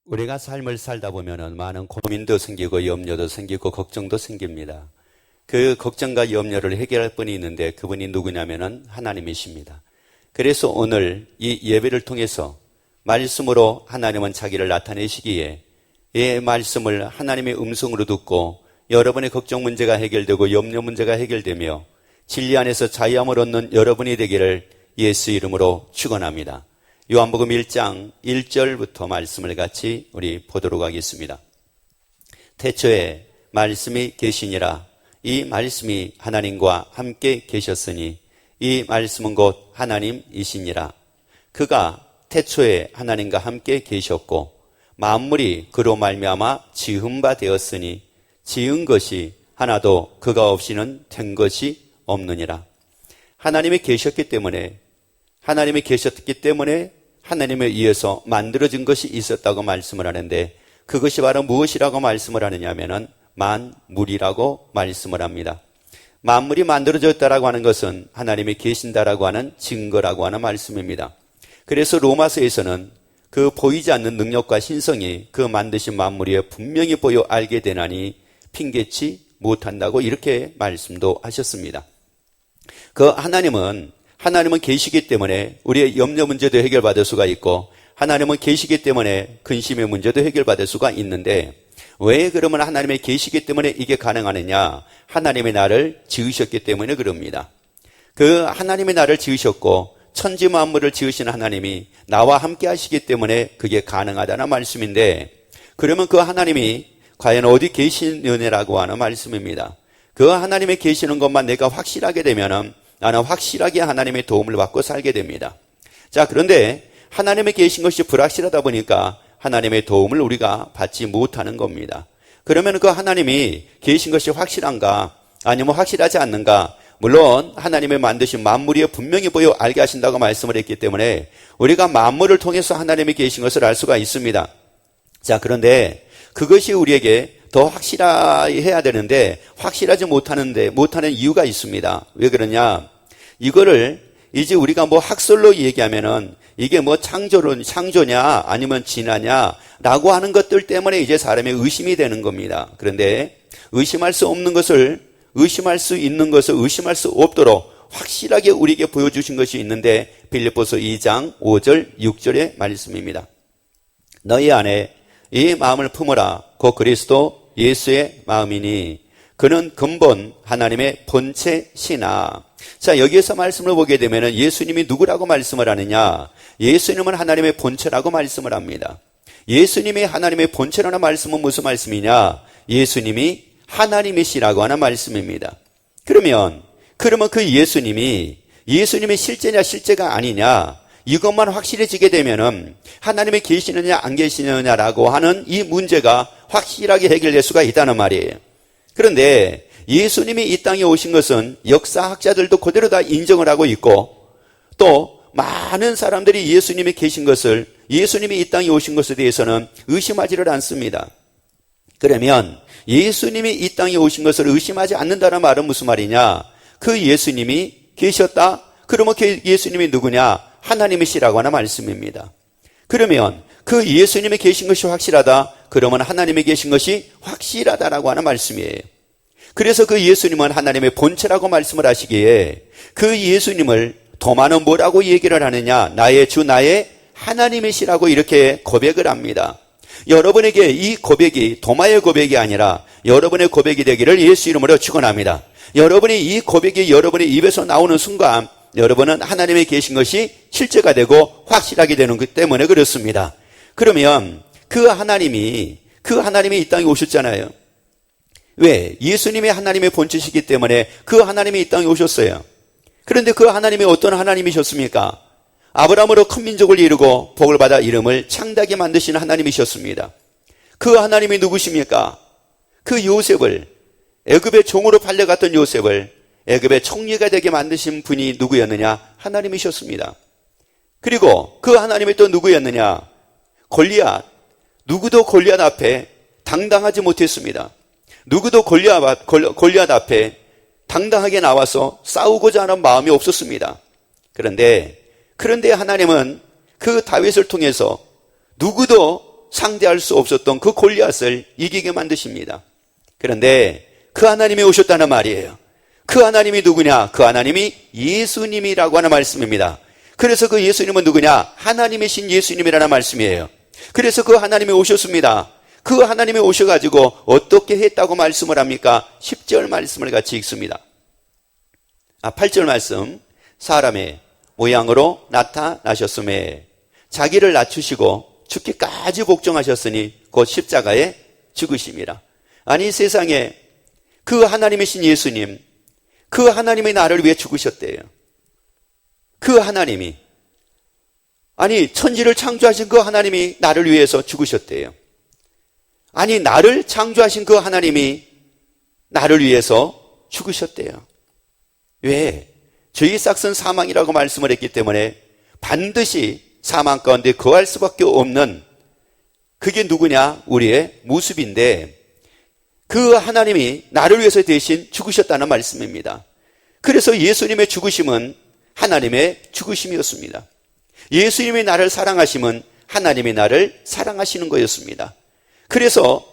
우리가 삶을 살다 보면은 많은 고민도 생기고 염려도 생기고 걱정도 생깁니다. 그 걱정과 염려를 해결할 분이 있는데 그분이 누구냐면은 하나님이십니다. 그래서 오늘 이 예배를 통해서 말씀으로 하나님은 자기를 나타내시기에 이 말씀을 하나님의 음성으로 듣고 여러분의 걱정 문제가 해결되고 염려 문제가 해결되며 진리 안에서 자유함을 얻는 여러분이 되기를 예수 이름으로 축원합니다. 요한복음 1장 1절부터 말씀을 같이 우리 보도록 하겠습니다. 태초에 말씀이 계시니라. 이 말씀이 하나님과 함께 계셨으니 이 말씀은 곧 하나님이시니라. 그가 태초에 하나님과 함께 계셨고 만물이 그로 말미암아 지은 바 되었으니 지은 것이 하나도 그가 없이는 된 것이 없느니라. 하나님이 계셨기 때문에 하나님에 의해서 만들어진 것이 있었다고 말씀을 하는데 그것이 바로 무엇이라고 말씀을 하느냐 하면은 만물이라고 말씀을 합니다. 만물이 만들어졌다라고 하는 것은 하나님이 계신다라고 하는 증거라고 하는 말씀입니다. 그래서 로마서에서는 그 보이지 않는 능력과 신성이 그 만드신 만물이 분명히 보여 알게 되나니 핑계치 못한다고 이렇게 말씀도 하셨습니다. 그 하나님은 계시기 때문에 우리의 염려 문제도 해결받을 수가 있고 하나님은 계시기 때문에 근심의 문제도 해결받을 수가 있는데 왜 그러면 하나님이 계시기 때문에 이게 가능하느냐? 하나님의 나를 지으셨기 때문에 그럽니다. 그 하나님의 나를 지으셨고 천지 만물을 지으신 하나님이 나와 함께 하시기 때문에 그게 가능하다는 말씀인데 그러면 그 하나님이 과연 어디 계시느냐라고 하는 말씀입니다. 그 하나님이 계시는 것만 내가 확실하게 되면은 나는 확실하게 하나님의 도움을 받고 살게 됩니다. 자, 그런데 하나님이 계신 것이 불확실하다 보니까 하나님의 도움을 우리가 받지 못하는 겁니다. 그러면 그 하나님이 계신 것이 확실한가? 아니면 확실하지 않는가? 물론 하나님의 만드신 만물이 분명히 보여 알게 하신다고 말씀을 했기 때문에 우리가 만물을 통해서 하나님이 계신 것을 알 수가 있습니다. 자, 그런데 그것이 우리에게 더 확실해야 되는데 확실하지 못하는 이유가 있습니다. 왜 그러냐? 이거를 이제 우리가 학설로 얘기하면은 이게 창조냐 아니면 진화냐라고 하는 것들 때문에 이제 사람의 의심이 되는 겁니다. 그런데 의심할 수 있는 것을 의심할 수 없도록 확실하게 우리에게 보여주신 것이 있는데 빌립보서 2장 5절 6절의 말씀입니다. 너희 안에 이 마음을 품어라. 곧 그리스도 예수의 마음이니 그는 근본 하나님의 본체시나. 자, 여기에서 말씀을 보게 되면 예수님이 누구라고 말씀을 하느냐? 예수님은 하나님의 본체라고 말씀을 합니다. 예수님이 하나님의 본체라는 말씀은 무슨 말씀이냐? 예수님이 하나님이시라고 하는 말씀입니다. 그러면 그 예수님이 실제냐 실제가 아니냐? 이것만 확실해지게 되면은 하나님이 계시느냐 안 계시느냐라고 하는 이 문제가 확실하게 해결될 수가 있다는 말이에요. 그런데 예수님이 이 땅에 오신 것은 역사학자들도 그대로 다 인정을 하고 있고 또 많은 사람들이 예수님이 계신 것을 예수님이 이 땅에 오신 것에 대해서는 의심하지를 않습니다. 그러면 예수님이 이 땅에 오신 것을 의심하지 않는다는 말은 무슨 말이냐? 그 예수님이 계셨다? 그러면 그 예수님이 누구냐? 하나님이시라고 하는 말씀입니다. 그러면 그 예수님이 계신 것이 확실하다? 그러면 하나님이 계신 것이 확실하다라고 하는 말씀이에요. 그래서 그 예수님은 하나님의 본체라고 말씀을 하시기에 그 예수님을 도마는 뭐라고 얘기를 하느냐? 나의 주 나의 하나님이시라고 이렇게 고백을 합니다. 여러분에게 이 고백이 도마의 고백이 아니라 여러분의 고백이 되기를 예수 이름으로 축원합니다. 여러분이 이 고백이 여러분의 입에서 나오는 순간 여러분은 하나님이 계신 것이 실제가 되고 확실하게 되는 것 때문에 그렇습니다. 그러면 그 하나님이 이 땅에 오셨잖아요. 왜? 예수님이 하나님의 본체시기 때문에 그 하나님이 이 땅에 오셨어요. 그런데 그 하나님이 어떤 하나님이셨습니까? 아브라함으로 큰 민족을 이루고 복을 받아 이름을 창대하게 만드신 하나님이셨습니다. 그 하나님이 누구십니까? 그 요셉을 애굽의 종으로 팔려갔던 요셉을 애굽의 총리가 되게 만드신 분이 누구였느냐? 하나님이셨습니다. 그리고 그 하나님이 또 누구였느냐? 골리앗. 누구도 골리앗 앞에 당당하지 못했습니다. 누구도 골리앗 앞에 당당하게 나와서 싸우고자 하는 마음이 없었습니다. 그런데 하나님은 그 다윗을 통해서 누구도 상대할 수 없었던 그 골리앗을 이기게 만드십니다. 그런데 그 하나님이 오셨다는 말이에요. 그 하나님이 누구냐? 그 하나님이 예수님이라고 하는 말씀입니다. 그래서 그 예수님은 누구냐? 하나님이신 예수님이라는 말씀이에요. 그래서 그 하나님이 오셨습니다. 그 하나님이 오셔가지고 어떻게 했다고 말씀을 합니까? 10절 말씀을 같이 읽습니다. 8절 말씀. 사람의 모양으로 나타나셨음에 자기를 낮추시고 죽기까지 복종하셨으니 곧 십자가에 죽으심이라. 아니, 세상에 그 하나님이신 예수님, 그 하나님이 나를 위해 죽으셨대요. 그 하나님이, 아니, 천지를 창조하신 그 하나님이 나를 위해서 죽으셨대요. 아니, 나를 창조하신 그 하나님이 나를 위해서 죽으셨대요. 왜? 죄의 삭은 사망이라고 말씀을 했기 때문에 반드시 사망 가운데 거할 수밖에 없는, 그게 누구냐? 우리의 모습인데, 그 하나님이 나를 위해서 대신 죽으셨다는 말씀입니다. 그래서 예수님의 죽으심은 하나님의 죽으심이었습니다. 예수님이 나를 사랑하심은 하나님이 나를 사랑하시는 거였습니다. 그래서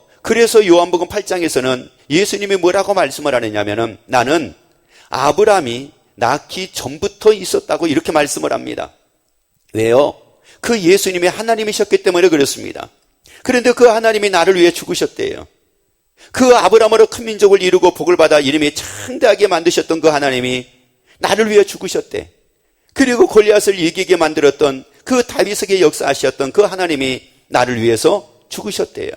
요한복음 8장에서는 예수님이 뭐라고 말씀을 하느냐면은 나는 아브라함이 낳기 전부터 있었다고 이렇게 말씀을 합니다. 왜요? 그 예수님이 하나님이셨기 때문에 그렇습니다. 그런데 그 하나님이 나를 위해 죽으셨대요. 그 아브라함으로 큰 민족을 이루고 복을 받아 이름이 창대하게 만드셨던 그 하나님이 나를 위해 죽으셨대. 그리고 골리앗을 이기게 만들었던 그 다윗에게 역사하셨던 그 하나님이 나를 위해서 죽으셨대요.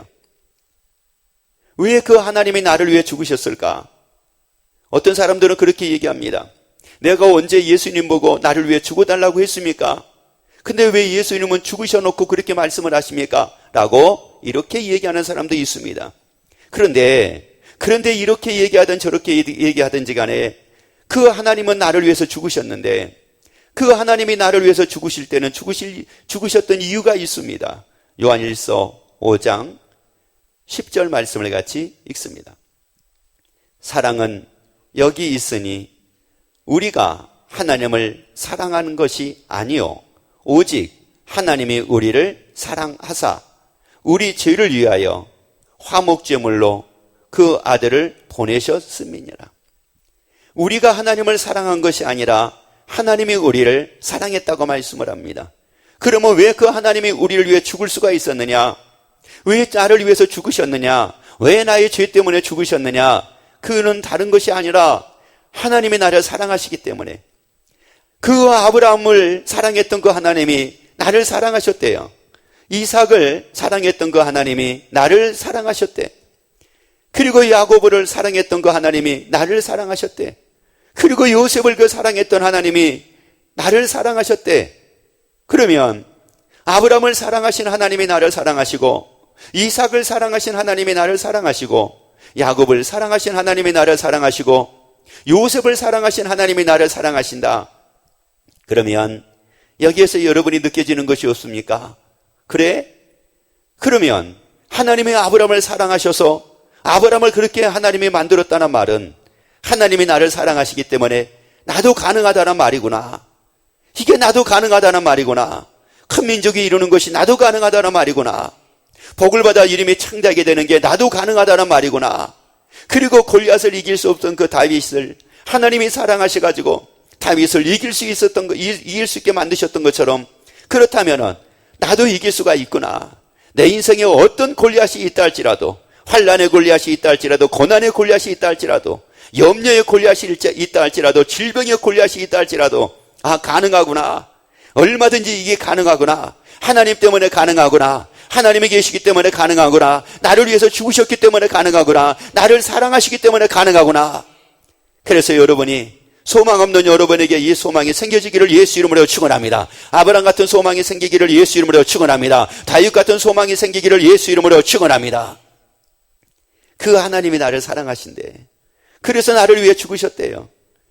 왜 그 하나님이 나를 위해 죽으셨을까? 어떤 사람들은 그렇게 얘기합니다. 내가 언제 예수님 보고 나를 위해 죽어달라고 했습니까? 근데 왜 예수님은 죽으셔놓고 그렇게 말씀을 하십니까? 라고 이렇게 얘기하는 사람도 있습니다. 그런데 이렇게 얘기하든 저렇게 얘기하든지 간에 그 하나님은 나를 위해서 죽으셨는데, 그 하나님이 나를 위해서 죽으실 때는 죽으셨던 이유가 있습니다. 요한일서 5장 10절 말씀을 같이 읽습니다. 사랑은 여기 있으니 우리가 하나님을 사랑하는 것이 아니요 오직 하나님이 우리를 사랑하사 우리 죄를 위하여 화목제물로 그 아들을 보내셨음이니라. 우리가 하나님을 사랑한 것이 아니라 하나님이 우리를 사랑했다고 말씀을 합니다. 그러면 왜 그 하나님이 우리를 위해 죽을 수가 있었느냐? 왜 나를 위해서 죽으셨느냐? 왜 나의 죄 때문에 죽으셨느냐? 그는 다른 것이 아니라 하나님이 나를 사랑하시기 때문에, 그 아브라함을 사랑했던 그 하나님이 나를 사랑하셨대요. 이삭을 사랑했던 그 하나님이 나를 사랑하셨대. 그리고 야고보를 사랑했던 그 하나님이 나를 사랑하셨대. 그리고 요셉을 그 사랑했던 하나님이 나를 사랑하셨대. 그러면 아브라함을 사랑하신 하나님이 나를 사랑하시고, 이삭을 사랑하신 하나님이 나를 사랑하시고, 야곱을 사랑하신 하나님이 나를 사랑하시고, 요셉을 사랑하신 하나님이 나를 사랑하신다. 그러면 여기에서 여러분이 느껴지는 것이 없습니까? 그래? 그러면 하나님이 아브라함을 사랑하셔서 아브라함을 그렇게 하나님이 만들었다는 말은 하나님이 나를 사랑하시기 때문에 나도 가능하다는 말이구나. 이게 나도 가능하다는 말이구나. 큰 민족이 이루는 것이 나도 가능하다는 말이구나. 복을 받아 이름이 창대하게 되는 게 나도 가능하다는 말이구나. 그리고 골리앗을 이길 수 없던 그 다윗을 하나님이 사랑하셔가지고 다윗을 이길 수 있게 만드셨던 것처럼, 그렇다면 나도 이길 수가 있구나. 내 인생에 어떤 골리앗이 있다 할지라도, 환난의 골리앗이 있다 할지라도, 고난의 골리앗이 있다 할지라도, 염려의 골리앗이 있다 할지라도, 질병의 골리앗이 있다 할지라도, 가능하구나. 얼마든지 이게 가능하구나. 하나님 때문에 가능하구나. 하나님이 계시기 때문에 가능하구나. 나를 위해서 죽으셨기 때문에 가능하구나. 나를 사랑하시기 때문에 가능하구나. 그래서 여러분이, 소망 없는 여러분에게 이 소망이 생겨지기를 예수 이름으로 축원합니다. 아브라함 같은 소망이 생기기를 예수 이름으로 축원합니다. 다윗 같은 소망이 생기기를 예수 이름으로 축원합니다. 그 하나님이 나를 사랑하신대. 그래서 나를 위해 죽으셨대요.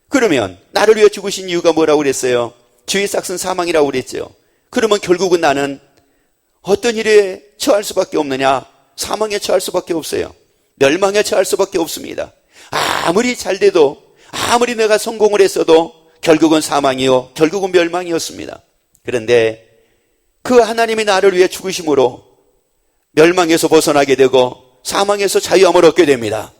그러면 나를 위해 죽으신 이유가 뭐라고 그랬어요? 죄의 삭은 사망이라고 그랬죠. 그러면 결국은 나는 어떤 일에 처할 수밖에 없느냐? 사망에 처할 수밖에 없어요. 멸망에 처할 수밖에 없습니다. 아무리 잘 돼도, 아무리 내가 성공을 했어도 결국은 사망이요, 결국은 멸망이었습니다. 그런데 그 하나님이 나를 위해 죽으심으로 멸망에서 벗어나게 되고 사망에서 자유함을 얻게 됩니다.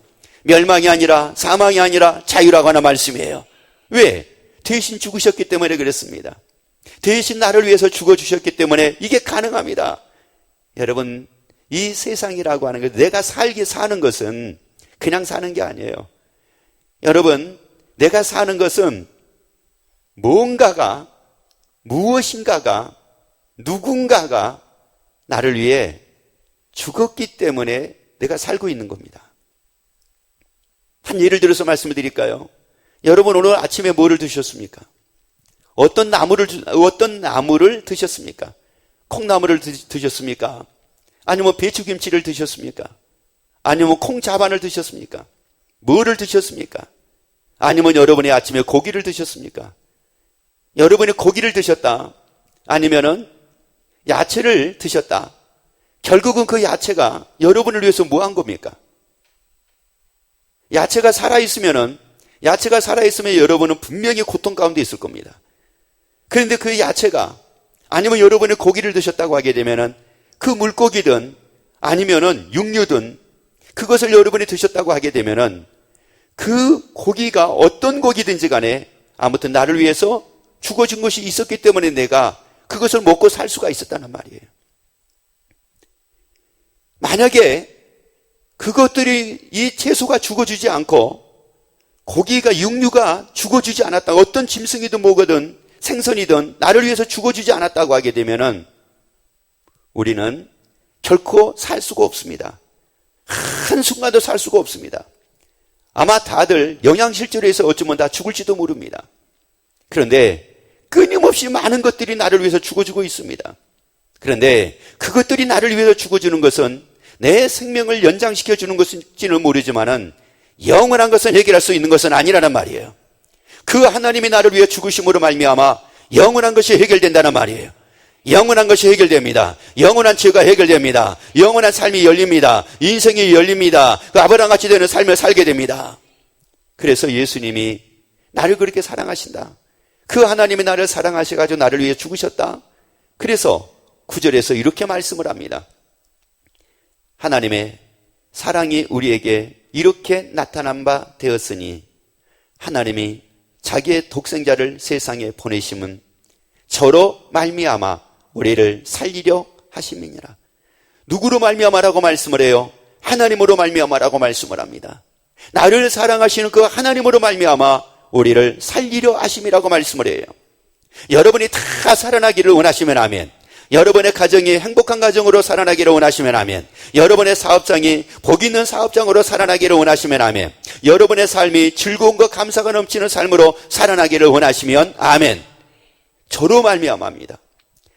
멸망이 아니라 사망이 아니라 자유라고 하는 말씀이에요. 왜? 대신 죽으셨기 때문에 그랬습니다. 대신 나를 위해서 죽어주셨기 때문에 이게 가능합니다. 여러분, 이 세상이라고 하는 것, 내가 사는 것은 그냥 사는 게 아니에요. 여러분, 내가 사는 것은 무엇인가가, 누군가가 나를 위해 죽었기 때문에 내가 살고 있는 겁니다. 한 예를 들어서 말씀을 드릴까요? 여러분, 오늘 아침에 뭐를 드셨습니까? 어떤 나무를 드셨습니까? 콩나물을 드셨습니까? 아니면 배추김치를 드셨습니까? 아니면 콩자반을 드셨습니까? 뭐를 드셨습니까? 아니면 여러분이 아침에 고기를 드셨습니까? 여러분이 고기를 드셨다, 아니면은 야채를 드셨다, 결국은 그 야채가 여러분을 위해서 뭐 한 겁니까? 야채가 살아있으면 여러분은 분명히 고통 가운데 있을 겁니다. 그런데 그 야채가, 아니면 여러분이 고기를 드셨다고 하게 되면은 그 물고기든 아니면은 육류든 그것을 여러분이 드셨다고 하게 되면은 그 고기가 어떤 고기든지 간에 아무튼 나를 위해서 죽어준 것이 있었기 때문에 내가 그것을 먹고 살 수가 있었다는 말이에요. 만약에 그것들이, 이 채소가 죽어주지 않고 고기가, 육류가 죽어주지 않았다, 어떤 짐승이든 뭐거든 생선이든 나를 위해서 죽어주지 않았다고 하게 되면은 우리는 결코 살 수가 없습니다. 한순간도 살 수가 없습니다. 아마 다들 영양실조로 해서 어쩌면 다 죽을지도 모릅니다. 그런데 끊임없이 많은 것들이 나를 위해서 죽어주고 있습니다. 그런데 그것들이 나를 위해서 죽어주는 것은 내 생명을 연장시켜주는 것일지는 모르지만은 영원한 것을 해결할 수 있는 것은 아니라는 말이에요. 그 하나님이 나를 위해 죽으심으로 말미암아 영원한 것이 해결된다는 말이에요. 영원한 것이 해결됩니다. 영원한 죄가 해결됩니다. 영원한 삶이 열립니다. 인생이 열립니다. 그 아브라함같이 되는 삶을 살게 됩니다. 그래서 예수님이 나를 그렇게 사랑하신다, 그 하나님이 나를 사랑하셔가지고 나를 위해 죽으셨다. 그래서 9절에서 이렇게 말씀을 합니다. 하나님의 사랑이 우리에게 이렇게 나타난 바 되었으니 하나님이 자기의 독생자를 세상에 보내심은 저로 말미암아 우리를 살리려 하심이니라. 누구로 말미암아라고 말씀을 해요? 하나님으로 말미암아라고 말씀을 합니다. 나를 사랑하시는 그 하나님으로 말미암아 우리를 살리려 하심이라고 말씀을 해요. 여러분이 다 살아나기를 원하시면 아멘. 여러분의 가정이 행복한 가정으로 살아나기를 원하시면 아멘. 여러분의 사업장이 복 있는 사업장으로 살아나기를 원하시면 아멘. 여러분의 삶이 즐거움과 감사가 넘치는 삶으로 살아나기를 원하시면 아멘. 저로 말미암아입니다.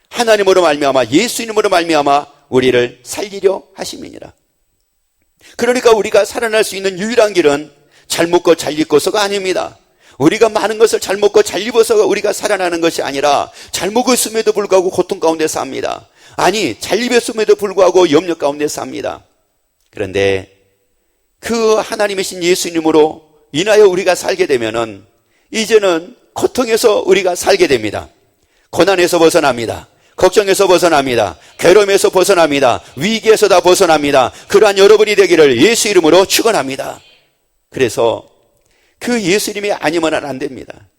하나님으로 말미암아, 예수님으로 말미암아 우리를 살리려 하심이니라. 그러니까 우리가 살아날 수 있는 유일한 길은 잘 먹고 잘 입고서가 아닙니다. 우리가 많은 것을 잘 먹고 잘 입어서 우리가 살아나는 것이 아니라 잘 먹었음에도 불구하고 고통 가운데 삽니다. 아니, 잘 입었음에도 불구하고 염려 가운데 삽니다. 그런데 그 하나님이신 예수님으로 인하여 우리가 살게 되면은 이제는 고통에서 우리가 살게 됩니다. 고난에서 벗어납니다. 걱정에서 벗어납니다. 괴로움에서 벗어납니다. 위기에서 다 벗어납니다. 그러한 여러분이 되기를 예수 이름으로 축원합니다. 그래서 그 예수님이 아니면은 안 됩니다.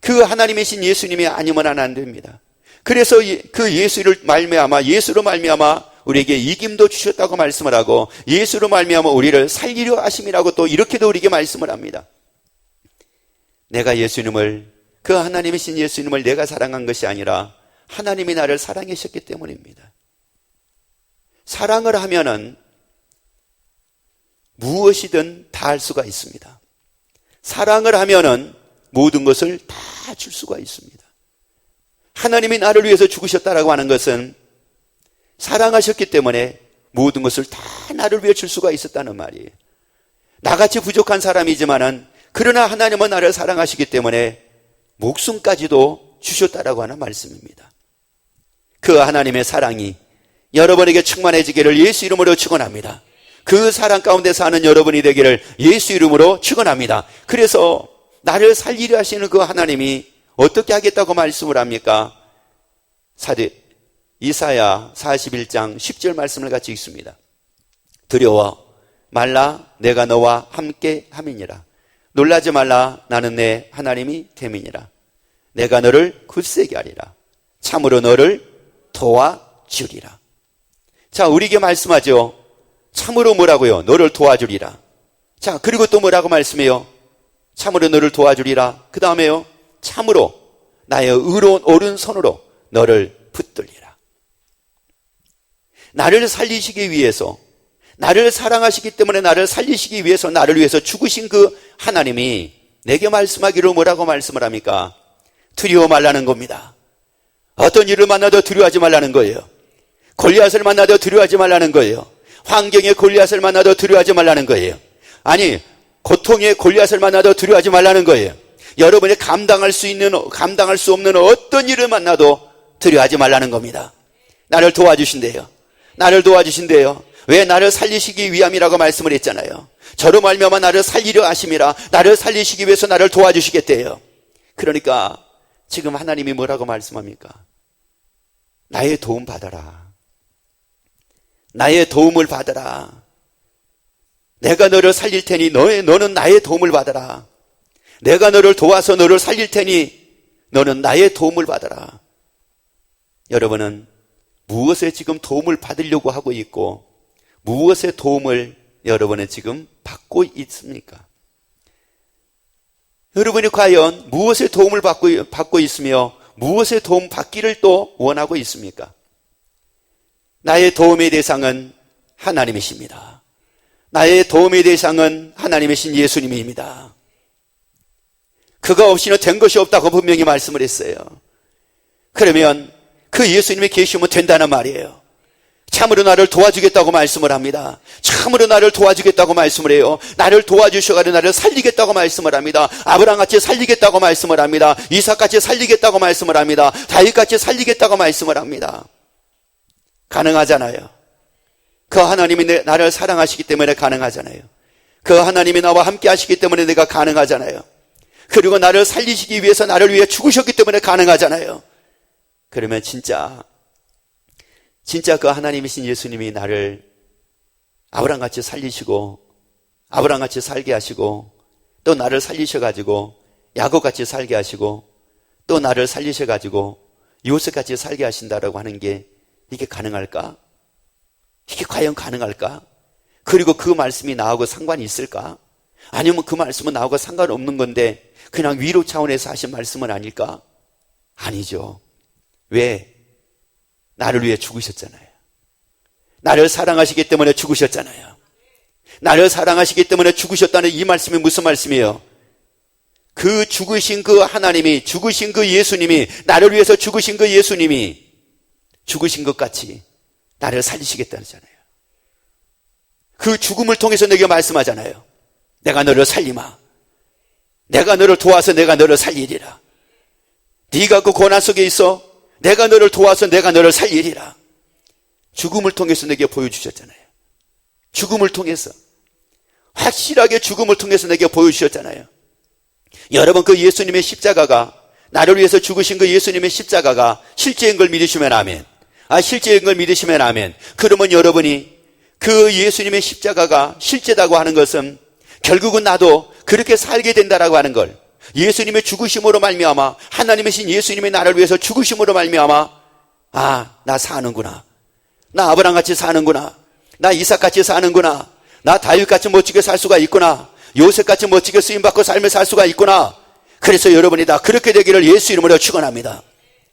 그 하나님이신 예수님이 아니면은 안 됩니다. 그래서 그 예수로 말미암아 우리에게 이김도 주셨다고 말씀을 하고 예수로 말미암아 우리를 살리려 하심이라고 또 이렇게도 우리에게 말씀을 합니다. 내가 예수님을, 그 하나님이신 예수님을 내가 사랑한 것이 아니라 하나님이 나를 사랑하셨기 때문입니다. 사랑을 하면은 무엇이든 다 할 수가 있습니다. 사랑을 하면은 모든 것을 다 줄 수가 있습니다. 하나님이 나를 위해서 죽으셨다라고 하는 것은 사랑하셨기 때문에 모든 것을 다 나를 위해 줄 수가 있었다는 말이에요. 나같이 부족한 사람이지만은 그러나 하나님은 나를 사랑하시기 때문에 목숨까지도 주셨다라고 하는 말씀입니다. 그 하나님의 사랑이 여러분에게 충만해지기를 예수 이름으로 축원합니다. 그 사랑 가운데 사는 여러분이 되기를 예수 이름으로 축원합니다. 그래서 나를 살리려 하시는 그 하나님이 어떻게 하겠다고 말씀을 합니까? 이사야 41장 10절 말씀을 같이 읽습니다. 두려워 말라 내가 너와 함께 함이니라. 놀라지 말라 나는 내 하나님이 됨이니라. 내가 너를 굳세게 하리라. 참으로 너를 도와주리라. 자, 우리에게 말씀하죠. 참으로 뭐라고요? 너를 도와주리라. 자, 그리고 또 뭐라고 말씀해요? 참으로 너를 도와주리라. 그 다음에요, 참으로 나의 의로운 오른손으로 너를 붙들리라. 나를 살리시기 위해서, 나를 사랑하시기 때문에 나를 살리시기 위해서 나를 위해서 죽으신 그 하나님이 내게 말씀하기를 뭐라고 말씀을 합니까? 두려워 말라는 겁니다. 어떤 일을 만나도 두려워하지 말라는 거예요. 골리앗을 만나도 두려워하지 말라는 거예요. 환경의 골리앗을 만나도 두려워하지 말라는 거예요. 아니, 고통의 골리앗을 만나도 두려워하지 말라는 거예요. 여러분이 감당할 수 없는 어떤 일을 만나도 두려워하지 말라는 겁니다. 나를 도와주신대요. 나를 도와주신대요. 왜? 나를 살리시기 위함이라고 말씀을 했잖아요. 저로 말미암아 나를 살리려 하심이라. 나를 살리시기 위해서 나를 도와주시겠대요. 그러니까 지금 하나님이 뭐라고 말씀합니까? 나의 도움 받아라. 나의 도움을 받아라. 내가 너를 살릴 테니 너는 나의 도움을 받아라. 내가 너를 도와서 너를 살릴 테니 너는 나의 도움을 받아라. 여러분은 무엇에 지금 도움을 받으려고 하고 있고 무엇의 도움을 여러분은 지금 받고 있습니까? 여러분이 과연 무엇의 도움을 받고 있으며 무엇의 도움 받기를 또 원하고 있습니까? 나의 도움의 대상은 하나님이십니다. 나의 도움의 대상은 하나님이신 예수님입니다. 그가 없이는 된 것이 없다고 분명히 말씀을 했어요. 그러면 그 예수님이 계시면 된다는 말이에요. 참으로 나를 도와주겠다고 말씀을 합니다. 참으로 나를 도와주겠다고 말씀을 해요. 나를 도와주셔가지고 나를 살리겠다고 말씀을 합니다. 아브라함같이 살리겠다고 말씀을 합니다. 이삭같이 살리겠다고 말씀을 합니다. 다윗같이 살리겠다고 말씀을 합니다. 가능하잖아요. 그 하나님이 나를 사랑하시기 때문에 가능하잖아요. 그 하나님이 나와 함께 하시기 때문에 내가 가능하잖아요. 그리고 나를 살리시기 위해서 나를 위해 죽으셨기 때문에 가능하잖아요. 그러면 진짜 그 하나님이신 예수님이 나를 아브라함같이 살리시고 아브라함같이 살게 하시고 또 나를 살리셔가지고 야곱같이 살게 하시고 또 나를 살리셔가지고 요셉같이 살게 하신다라고 하는 게 이게 가능할까? 이게 과연 가능할까? 그리고 그 말씀이 나하고 상관이 있을까? 아니면 그 말씀은 나하고 상관없는 건데 그냥 위로 차원에서 하신 말씀은 아닐까? 아니죠. 왜? 나를 위해 죽으셨잖아요. 나를 사랑하시기 때문에 죽으셨잖아요. 나를 사랑하시기 때문에 죽으셨다는 이 말씀이 무슨 말씀이에요? 그 죽으신 그 하나님이, 죽으신 그 예수님이, 나를 위해서 죽으신 그 예수님이 죽으신 것 같이 나를 살리시겠다잖아요. 그 죽음을 통해서 내게 말씀하잖아요. 내가 너를 살리마. 내가 너를 도와서 내가 너를 살리리라. 네가 그 고난 속에 있어. 내가 너를 도와서 내가 너를 살리리라. 죽음을 통해서 내게 보여주셨잖아요. 죽음을 통해서. 확실하게 죽음을 통해서 내게 보여주셨잖아요. 여러분, 그 예수님의 십자가가, 나를 위해서 죽으신 그 예수님의 십자가가 실제인 걸 믿으시면 아멘. 실제인 걸 믿으시면 아멘. 그러면 여러분이 그 예수님의 십자가가 실제다고 하는 것은 결국은 나도 그렇게 살게 된다라고 하는 걸, 예수님의 죽으심으로 말미암아, 하나님이신 예수님이 나를 위해서 죽으심으로 말미암아, 나 사는구나. 나 아브라함같이 사는구나. 나 이삭같이 사는구나. 나 다윗같이 멋지게 살 수가 있구나. 요셉같이 멋지게 쓰임받고 삶을 살 수가 있구나. 그래서 여러분이 다 그렇게 되기를 예수 이름으로 축원합니다.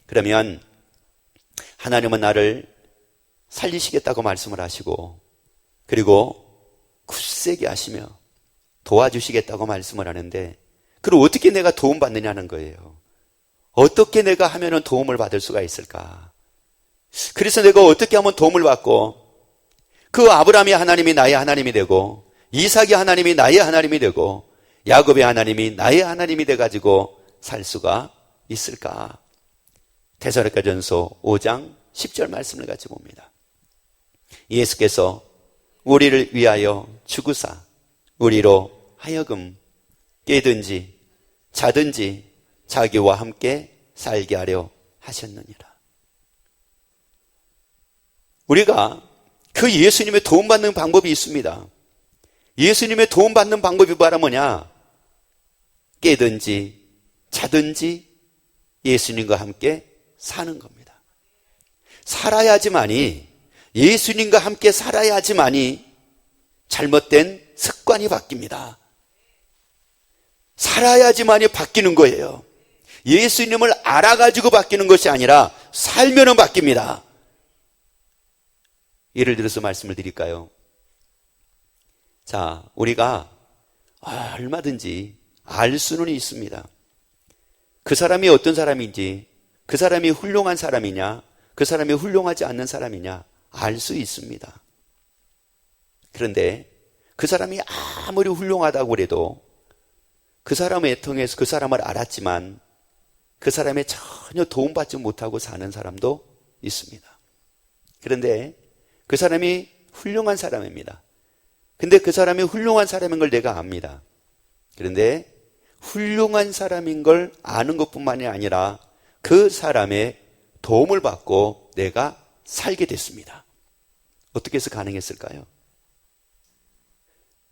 그러면 하나님은 나를 살리시겠다고 말씀을 하시고, 그리고 굳세게 하시며 도와주시겠다고 말씀을 하는데, 그럼 어떻게 내가 도움받느냐는 거예요. 어떻게 내가 하면은 도움을 받을 수가 있을까? 그래서 내가 어떻게 하면 도움을 받고, 그 아브라함의 하나님이 나의 하나님이 되고, 이삭의 하나님이 나의 하나님이 되고, 야곱의 하나님이 나의 하나님이 돼가지고 살 수가 있을까? 데살로니가전서 5장 10절 말씀을 같이 봅니다. 예수께서 우리를 위하여 죽으사 우리로 하여금 깨든지 자든지 자기와 함께 살게 하려 하셨느니라. 우리가 그 예수님의 도움받는 방법이 있습니다. 예수님의 도움받는 방법이 바로 뭐냐? 깨든지 자든지 예수님과 함께 사는 겁니다. 살아야지만이, 예수님과 함께 살아야지만이 잘못된 습관이 바뀝니다. 살아야지만이 바뀌는 거예요. 예수님을 알아가지고 바뀌는 것이 아니라 살면은 바뀝니다. 예를 들어서 말씀을 드릴까요? 자, 우리가 얼마든지 알 수는 있습니다. 그 사람이 어떤 사람인지, 그 사람이 훌륭한 사람이냐, 그 사람이 훌륭하지 않는 사람이냐 알 수 있습니다. 그런데 그 사람이 아무리 훌륭하다고 해도 그 사람을 통해서 그 사람을 알았지만 그 사람의 전혀 도움받지 못하고 사는 사람도 있습니다. 그런데 그 사람이 훌륭한 사람입니다. 근데 그 사람이 훌륭한 사람인 걸 내가 압니다. 그런데 훌륭한 사람인 걸 아는 것뿐만이 아니라 그 사람의 도움을 받고 내가 살게 됐습니다. 어떻게 해서 가능했을까요?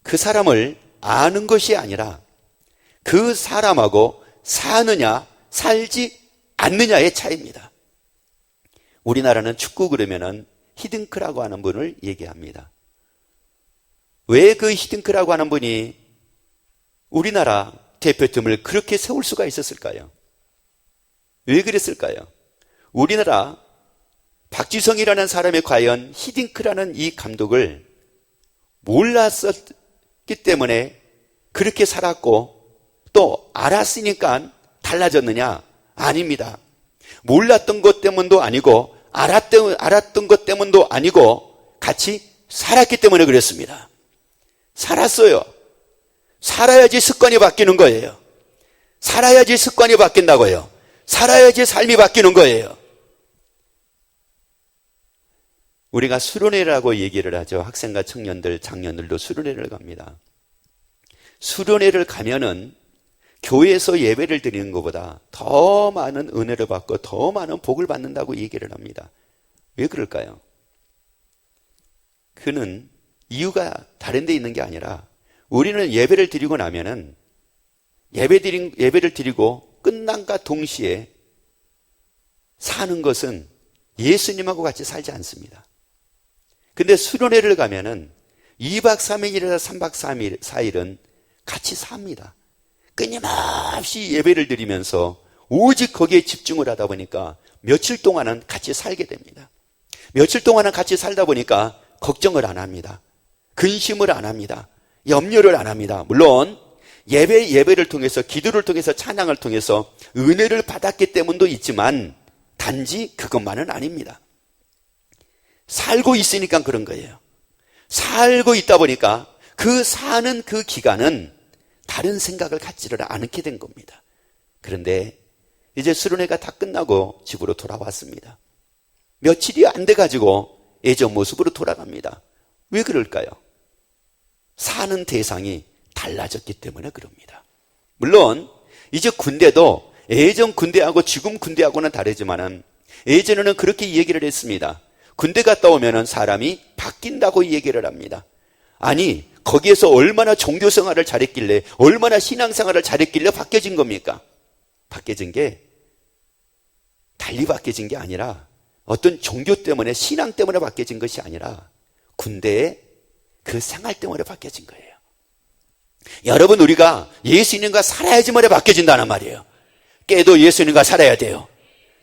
그 사람을 아는 것이 아니라 그 사람하고 사느냐 살지 않느냐의 차이입니다. 우리나라는 축구 그러면은 히딩크라고 하는 분을 얘기합니다. 왜 그 히딩크라고 하는 분이 우리나라 대표팀을 그렇게 세울 수가 있었을까요? 왜 그랬을까요? 우리나라 박지성이라는 사람이 과연 히딩크라는 이 감독을 몰랐었기 때문에 그렇게 살았고 또 알았으니까 달라졌느냐? 아닙니다. 몰랐던 것 때문도 아니고 알았던 것 때문도 아니고 같이 살았기 때문에 그랬습니다. 살았어요. 살아야지 습관이 바뀌는 거예요. 살아야지 습관이 바뀐다고요. 살아야지 삶이 바뀌는 거예요. 우리가 수련회라고 얘기를 하죠. 학생과 청년들, 장년들도 수련회를 갑니다. 수련회를 가면은 교회에서 예배를 드리는 것보다 더 많은 은혜를 받고 더 많은 복을 받는다고 얘기를 합니다. 왜 그럴까요? 그는 이유가 다른 데 있는 게 아니라 우리는 예배를 드리고 나면은 예배를 드리고 끝남과 동시에 사는 것은 예수님하고 같이 살지 않습니다. 근데 수련회를 가면은 2박 3일이나 3박 4일은 같이 삽니다. 끊임없이 예배를 드리면서 오직 거기에 집중을 하다 보니까 며칠 동안은 같이 살게 됩니다. 며칠 동안은 같이 살다 보니까 걱정을 안 합니다. 근심을 안 합니다. 염려를 안 합니다. 물론 예배를 통해서, 기도를 통해서, 찬양을 통해서 은혜를 받았기 때문도 있지만 단지 그것만은 아닙니다. 살고 있으니까 그런 거예요. 살고 있다 보니까 그 사는 그 기간은 다른 생각을 갖지를 않게 된 겁니다. 그런데 이제 수련회가 다 끝나고 집으로 돌아왔습니다. 며칠이 안 돼가지고 예전 모습으로 돌아갑니다. 왜 그럴까요? 사는 대상이 달라졌기 때문에 그럽니다. 물론 이제 군대도 예전 군대하고 지금 군대하고는 다르지만은 예전에는 그렇게 얘기를 했습니다. 군대 갔다 오면은 사람이 바뀐다고 얘기를 합니다. 아니, 거기에서 얼마나 종교 생활을 잘했길래, 얼마나 신앙 생활을 잘했길래 바뀌어진 겁니까? 바뀌어진 게 달리 바뀌어진 게 아니라 어떤 종교 때문에, 신앙 때문에 바뀌어진 것이 아니라 군대의 그 생활 때문에 바뀌어진 거예요. 여러분, 우리가 예수님과 살아야지만 바뀌어진다는 말이에요. 깨도 예수님과 살아야 돼요.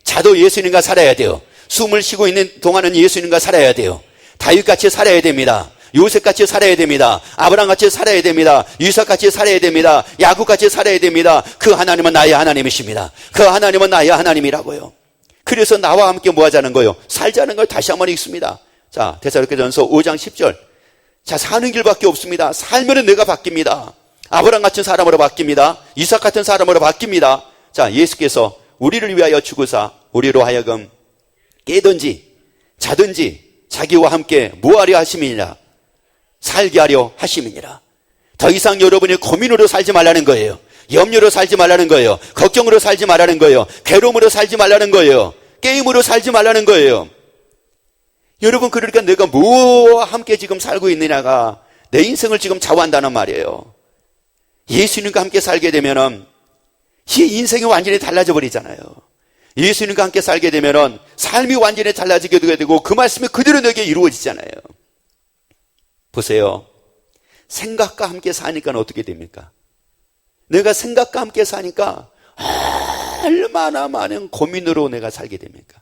자도 예수님과 살아야 돼요. 숨을 쉬고 있는 동안은 예수님과 살아야 돼요. 다윗같이 살아야 됩니다. 요셉같이 살아야 됩니다. 아브라함같이 살아야 됩니다. 이삭같이 살아야 됩니다. 야곱같이 살아야 됩니다. 그 하나님은 나의 하나님이십니다. 그 하나님은 나의 하나님이라고요. 그래서 나와 함께 뭐 하자는 거예요? 살자는 걸 다시 한번 읽습니다. 자, 데살로니가전서 5장 10절. 자, 사는 길밖에 없습니다. 살면은 내가 바뀝니다. 아브라함 같은 사람으로 바뀝니다. 이삭 같은 사람으로 바뀝니다. 자, 예수께서 우리를 위하여 죽으사 우리로 하여금 깨든지 자든지 자기와 함께 뭐하려 하심이니라? 살게 하려 하심이니라. 더 이상 여러분이 고민으로 살지 말라는 거예요. 염려로 살지 말라는 거예요. 걱정으로 살지 말라는 거예요. 괴로움으로 살지 말라는 거예요. 게임으로 살지 말라는 거예요. 여러분, 그러니까 내가 뭐와 함께 지금 살고 있느냐가 내 인생을 지금 좌우한다는 말이에요. 예수님과 함께 살게 되면은 이 인생이 완전히 달라져 버리잖아요. 예수님과 함께 살게 되면은 삶이 완전히 달라지게 되고 그 말씀이 그대로 내게 이루어지잖아요. 보세요. 생각과 함께 사니까 어떻게 됩니까? 내가 생각과 함께 사니까 얼마나 많은 고민으로 내가 살게 됩니까?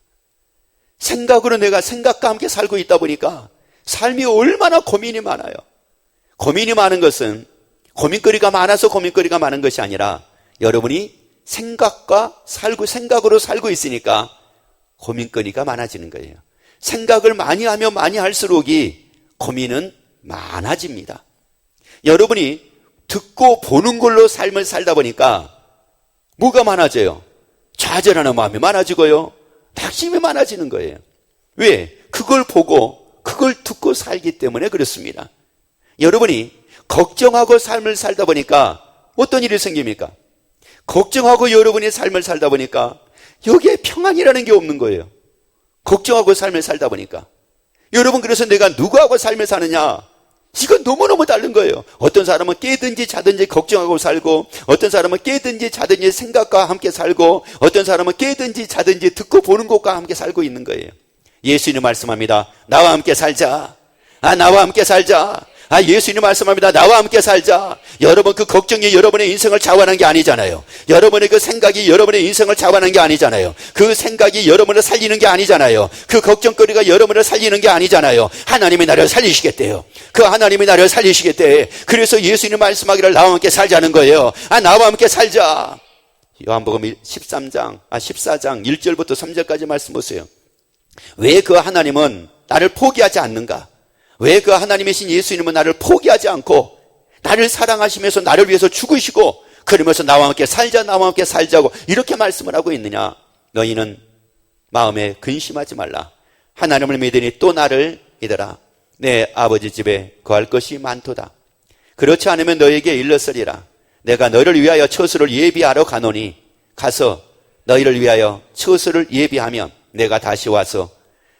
생각으로 내가 생각과 함께 살고 있다 보니까 삶이 얼마나 고민이 많아요. 고민이 많은 것은 고민거리가 많아서 고민거리가 많은 것이 아니라 여러분이 생각으로 살고 있으니까 고민거리가 많아지는 거예요. 생각을 많이 하면 많이 할수록이 고민은 많아집니다. 여러분이 듣고 보는 걸로 삶을 살다 보니까 뭐가 많아져요? 좌절하는 마음이 많아지고요. 낙심이 많아지는 거예요. 왜? 그걸 보고 그걸 듣고 살기 때문에 그렇습니다. 여러분이 걱정하고 삶을 살다 보니까 어떤 일이 생깁니까? 걱정하고 여러분이 삶을 살다 보니까 여기에 평안이라는 게 없는 거예요. 걱정하고 삶을 살다 보니까. 여러분, 그래서 내가 누구하고 삶을 사느냐? 이건 너무너무 다른 거예요. 어떤 사람은 깨든지 자든지 걱정하고 살고, 어떤 사람은 깨든지 자든지 생각과 함께 살고, 어떤 사람은 깨든지 자든지 듣고 보는 것과 함께 살고 있는 거예요. 예수님 말씀합니다. 나와 함께 살자. 나와 함께 살자. 예수님 말씀합니다. 나와 함께 살자. 여러분, 그 걱정이 여러분의 인생을 좌우하는 게 아니잖아요. 여러분의 그 생각이 여러분의 인생을 좌우하는 게 아니잖아요. 그 생각이 여러분을 살리는 게 아니잖아요. 그 걱정거리가 여러분을 살리는 게 아니잖아요. 하나님이 나를 살리시겠대요. 그 하나님이 나를 살리시겠대. 그래서 예수님 말씀하기를 나와 함께 살자는 거예요. 나와 함께 살자. 요한복음 14장 1절부터 3절까지 말씀 보세요. 왜 그 하나님은 나를 포기하지 않는가? 왜 그 하나님이신 예수님은 나를 포기하지 않고 나를 사랑하시면서 나를 위해서 죽으시고 그러면서 나와 함께 살자, 나와 함께 살자고 이렇게 말씀을 하고 있느냐? 너희는 마음에 근심하지 말라. 하나님을 믿으니 또 나를 믿어라. 내 아버지 집에 거할 것이 많도다. 그렇지 않으면 너에게 일렀으리라. 내가 너를 위하여 처소를 예비하러 가노니 가서 너희를 위하여 처소를 예비하면 내가 다시 와서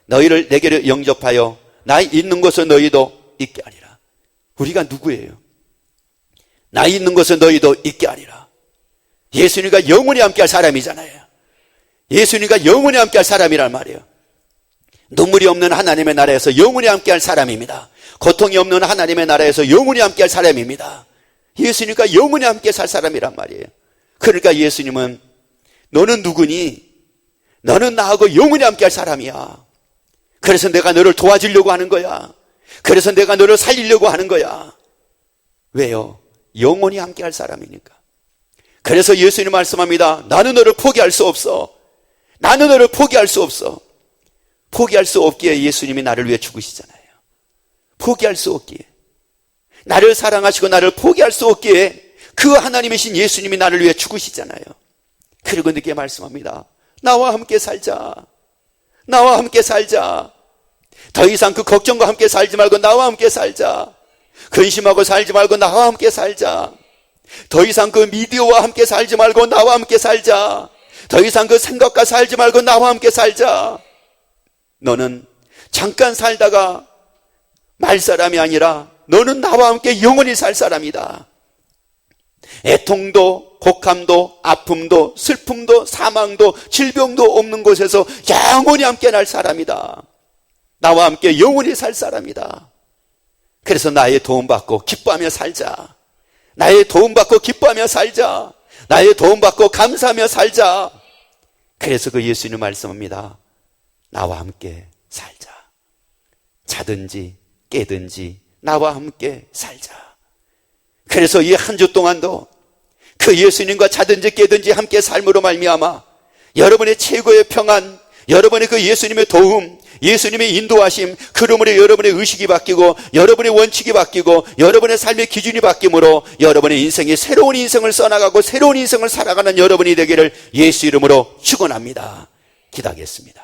너희를 내게로 영접하여 나 있는 곳에 너희도 있게 하리라. 우리가 누구예요? 나 있는 곳에 너희도 있게 하리라. 예수님과 영원히 함께할 사람이잖아요. 예수님과 영원히 함께할 사람이란 말이에요. 눈물이 없는 하나님의 나라에서 영원히 함께할 사람입니다. 고통이 없는 하나님의 나라에서 영원히 함께할 사람입니다. 예수님과 영원히 함께 살 사람이란 말이에요. 그러니까 예수님은 너는 누구니? 너는 나하고 영원히 함께할 사람이야. 그래서 내가 너를 도와주려고 하는 거야. 그래서 내가 너를 살리려고 하는 거야. 왜요? 영원히 함께할 사람이니까. 그래서 예수님 말씀합니다. 나는 너를 포기할 수 없어. 나는 너를 포기할 수 없어. 포기할 수 없기에 예수님이 나를 위해 죽으시잖아요. 포기할 수 없기에. 나를 사랑하시고 나를 포기할 수 없기에 그 하나님이신 예수님이 나를 위해 죽으시잖아요. 그리고 늦게 말씀합니다. 나와 함께 살자. 나와 함께 살자. 더 이상 그 걱정과 함께 살지 말고 나와 함께 살자. 근심하고 살지 말고 나와 함께 살자. 더 이상 그 미디어와 함께 살지 말고 나와 함께 살자. 더 이상 그 생각과 살지 말고 나와 함께 살자. 너는 잠깐 살다가 말 사람이 아니라 너는 나와 함께 영원히 살 사람이다. 애통도 곡함도 아픔도 슬픔도 사망도 질병도 없는 곳에서 영원히 함께 날 사람이다. 나와 함께 영원히 살 사람이다. 그래서 나의 도움받고 기뻐하며 살자. 나의 도움받고 기뻐하며 살자. 나의 도움받고 감사하며 살자. 그래서 그 예수님 말씀합니다. 나와 함께 살자. 자든지 깨든지 나와 함께 살자. 그래서 이 한 주 동안도 그 예수님과 자든지 깨든지 함께 삶으로 말미암아 여러분의 최고의 평안, 여러분의 그 예수님의 도움, 예수님의 인도하심, 그러므로 여러분의 의식이 바뀌고 여러분의 원칙이 바뀌고 여러분의 삶의 기준이 바뀌므로 여러분의 인생이 새로운 인생을 써나가고 새로운 인생을 살아가는 여러분이 되기를 예수 이름으로 축원합니다. 기도하겠습니다.